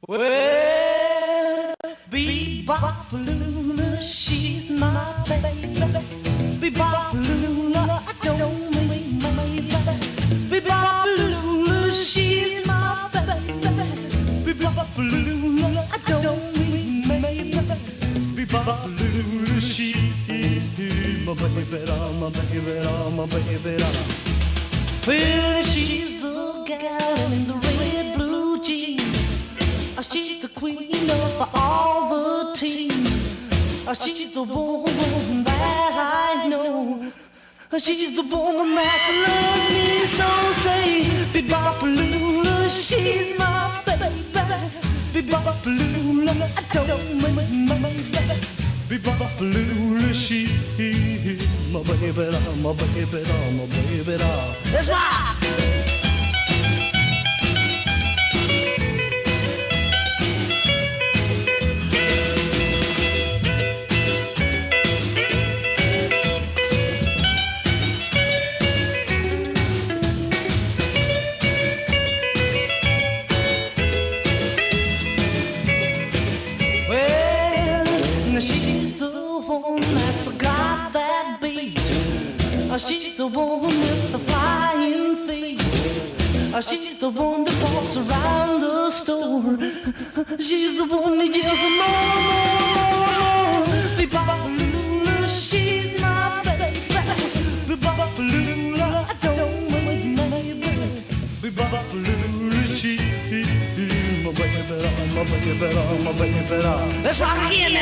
Well, Bebop-a-lula, she's my baby. Bebop-a-lula, I don't mean my baby. Bebop-a-lula, she's my baby. Bebop-a-lula, I don't mean my baby. Bebop-a-lula, she's my baby, my baby, my baby. Well, she's the gal in the red blue jeans. She's the queen of all the team. She's the woman that I know. She's the woman that loves me so. Say, Bebop-a-lula, she's my baby. Bebop-a-lula, I don't mean my baby. Bebop-a-lula, she's my baby, my baby, my baby. Let's rock! She's the one that's got that beat. She's the one with the flying feet. She's the one that walks around the store. She's the one that yells more. Bebop-a-lula, she's my baby. Bebop-a-lula, I don't mean my baby. Bebop-a-lula, she's my baby, my baby, my baby. Let's rock again now.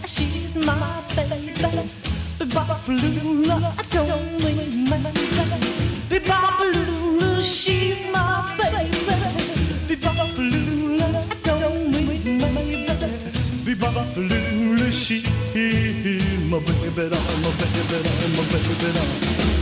She's my baby. Bebop-a-lula, I don't mean my baby. Bebop-a-lula, she's my baby. Bebop-a-lula, I don't mean my baby. Bebop-a-lula, she's my baby, my baby, my baby.